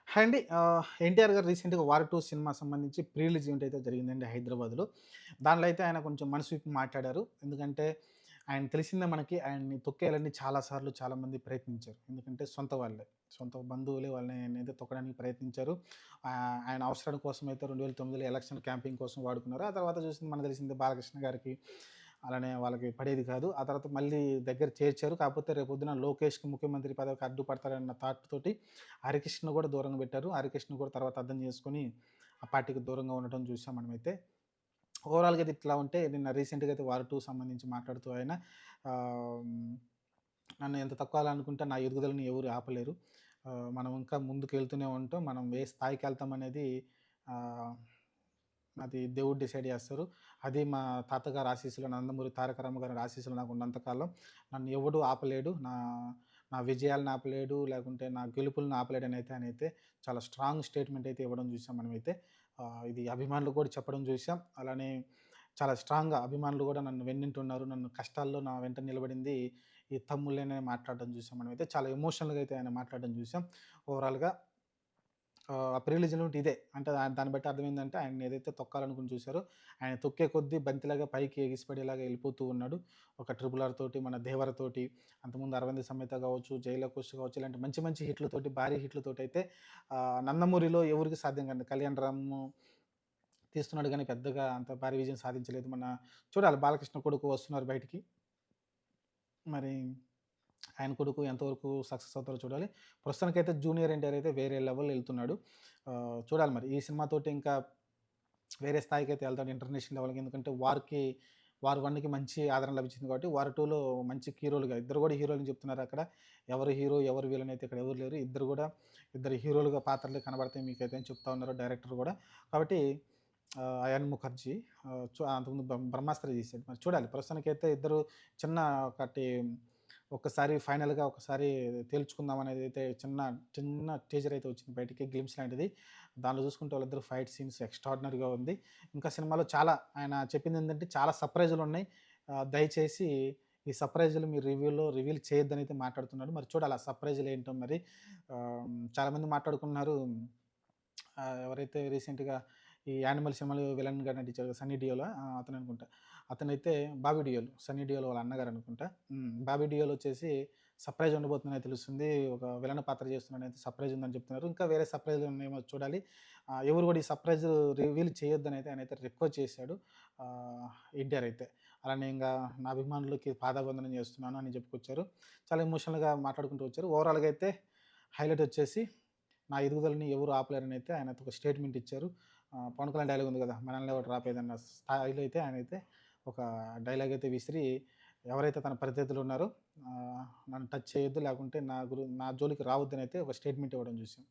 Hi అండి. 'ఎన్టీఆర్' గారు రీసెంట్‌గా 'వార్ 2' సినిమా సంబంధించి ప్రీ రిలీజ్ ఈవెంట్ అయితే జరిగిందండి హైదరాబాద్‌లో. దానిలో అయితే ఆయన కొంచెం మనసు విప్పి మాట్లాడారు. ఎందుకంటే ఆయన తెలిసిందే మనకి ఆయన్ని తొక్కేయాలని చాలా సార్లు చాలామంది ప్రయత్నించారు. ఎందుకంటే సొంత వాళ్ళే. సొంత బంధువులే వాళ్ళనైతే తొక్కడానికి ప్రయత్నించారు. ఆయన అవసరాల కోసం అయితే 2009లో ఎలక్షన్ క్యాంపెయిన్ కోసం వాడుకున్నారు. ఆ తర్వాత చూసింది మనకు తెలిసిందే బాలకృష్ణ గారికి అలానే వాళ్ళకి పడేది కాదు. ఆ తర్వాత మళ్ళీ దగ్గర చేర్చారు. కాకపోతే రేపొద్దున లోకేష్‌కి ముఖ్యమంత్రి పదవికి అడ్డుపడతారన్న థాట్ తోటి హరికృష్ణ కూడా దూరంగా పెట్టారు. హరికృష్ణ కూడా తర్వాత అర్థం చేసుకొని ఆ పార్టీకి దూరంగా ఉండటం చూసాం మనమైతే. ఓవరాల్‌గా అయితే ఇట్లా ఉంటే నిన్న రీసెంట్‌గా అయితే 'వార్ 2' సంబంధించి మాట్లాడుతూ ఆయన ఆహ్, నన్ను ఎంత తక్కువలా అనుకుంటే నా ఎదుగుదలని ఎవరు ఆపలేరు. మనం ఇంకా ముందుకెళ్తూనే ఉంటాం. మనం ఏ స్థాయికెళ్తామనేది ఆహ్, అది దేవుడు డిసైడ్ చేస్తారు. అది మా తాతగారి ఆశీస్సులు, నందమూరి తారక రామాగారి ఆశీస్సులు నాకున్నంత కాలం నన్ను ఎవడు ఆపలేడు. నా నా విజయాలను ఆపలేడు, లేకుంటే నా గెలుపులను ఆపలేడనైతే ఆయనైతే చాలా స్ట్రాంగ్ స్టేట్‌మెంట్ అయితే ఇవ్వడం చూసాం మనమైతే. ఇది అభిమానులు కూడా చెప్పడం చూసాం. అలానే చాలా స్ట్రాంగ్‌గా అభిమానులు కూడా నన్ను వెన్నంటున్నారు. నన్ను కష్టాల్లో నా వెంట నిలబడింది ఈ తమ్ముళ్ళేనని మాట్లాడడం చూసాం మనమైతే. చాలా ఎమోషనల్‌గా అయితే ఆయన మాట్లాడడం చూసాం. ఓవరాల్‌గా ప్రీ రిలీజ్ ఈవెంట్ ఇదే. అంటే దాన్ని బట్టి అర్థమైందంటే ఆయన్ని ఏదైతే తొక్కాలనుకుని చూసారో, ఆయన తొక్కే కొద్దీ బంతిలాగా పైకి ఎగిసిపడేలాగా ఎళ్ళిపోతూ ఉన్నాడు. ఒక 'ట్రిపుల్ ఆర్' తోటి, మన 'దేవర' తోటి, అంతకుముందు 'అరవింద సమేత' కావచ్చు, 'జైలవకుశ' కావచ్చు, ఇలాంటి మంచి మంచి హిట్‌లతోటి, భారీ హిట్‌లతోటైతే 'నందమూరిలో' ఎవరికీ సాధ్యం కాదు. 'కళ్యాణ్ రామ్' తీస్తున్నాడు గానీ పెద్దగా అంత భారీ విజయం సాధించలేదు. చూడాలి 'బాలకృష్ణ' కొడుకు వస్తున్నారు బయటికి. మరి ఆయన కొడుకు ఎంతవరకు సక్సెస్ అవుతారో చూడాలి. ప్రస్తుతానికైతే జూనియర్ ఎన్టీఆర్ అయితే వేరే లెవెల్‌లో ఎళ్తున్నాడు. చూడాలి మరి ఈ సినిమాతోటి ఇంకా వేరే స్థాయికైతే ఎళ్తాడు ఇంటర్నేషనల్ లెవెల్‌కి. ఎందుకంటే 'వార్ 1'కి మంచి ఆదరణ లభించింది కాబట్టి 'వార్ 2'లో మంచి హీరోలుగా ఇద్దరు గూడా హీరోలని చెప్తున్నారక్కడ. ఎవరు హీరో, ఎవరు విలన్ అయితే ఇక్కడ ఎవరు లేరు. ఇద్దరు హీరోలుగా పాత్రలు కనబడతాయి మీకైతే అని చెప్తా ఉన్నారు డైరెక్టర్ గూడా. కాబట్టి అయాన్ ముఖర్జీ అంతకుముందు 'బ్రహ్మాస్త్ర' తీశాడు. మరి చూడాలి ప్రస్తుతానికైతే ఇద్దరు చిన్న ఒకటి ఒక్కసారి ఫైనల్‌గా ఒకసారి తేల్చుకుందాం అనేదైతే చిన్న చిన్న టీజర్ అయితే వచ్చింది బయటికి గ్లింప్స్ లాంటిది. దాంట్లో చూసుకుంటే వాళ్ళిద్దరు ఫైట్ సీన్స్ ఎక్స్ట్రార్డినరీగా ఉంది. ఇంకా సినిమాలో చాలా ఆయన చెప్పిందేంటంటే చాలా సర్ప్రైజులున్నాయి. దయచేసి ఈ సర్ప్రైజులు మీరు రివీల్ చేయొద్దనైతే మాట్లాడుతున్నాడు. మరి చూడాలి ఆ సర్ప్రైజులేంటో మరి. చాలామంది మాట్లాడుకున్నారు. ఎవరైతే రీసెంట్‌గా ఈ 'యానిమల్' సినిమాలో విలన్‌గా నటించారు సన్నీ డియోలా అతననుకుంటా. అతనైతే బాబీ డియోల్, సన్నీ డియోల్ వాళ్ళ అన్నగారనుకుంటా. బాబీ డియోల్ వచ్చేసి సర్ప్రైజ్ ఉండబోతుందని తెలుస్తుంది. ఒక విలన్ పాత్ర చేస్తున్నాడనైతే సర్ప్రైజ్ ఉందని చెప్తున్నారు. ఇంకా వేరే సర్ప్రైజ్‌లు ఉన్నాయేమో చూడాలి. ఎవరు కూడా ఈ సర్ప్రైజ్ రివీల్ చేయొద్దనైతే ఆయనైతే రిక్వెస్ట్ చేశాడు. ఆహ్, ఎన్టీఆర్ అయితే. అలానే ఇంగా నా అభిమానులకి పాదాభివందనం చేస్తున్నాను అని చెప్పుకొచ్చారు. చాలా ఎమోషనల్‌గా మాట్లాడుకుంటూ వచ్చారు. ఓవరాల్‌గా అయితే హైలైట్ వచ్చేసి నా ఎదుగుదలని ఎవరు ఆపలేరనైతే ఆయన ఒక స్టేట్మెంట్ ఇచ్చారు. పవన్ కళ్యాణ్ డైలాగ్ ఉంది కదా! మనల్ని ఎవరు ఆపేదన్న స్థాయిలో అయితే ఆయనైతే ఒక డైలాగ్ అయితే విసిరి ఎవరైతే తన ప్రత్యర్థులు ఉన్నారో నన్ను టచ్ చేయొద్దు లేకుంటే నా జోలికి రావద్దనైతే ఒక స్టేట్మెంట్ ఇవ్వడం చూసాం.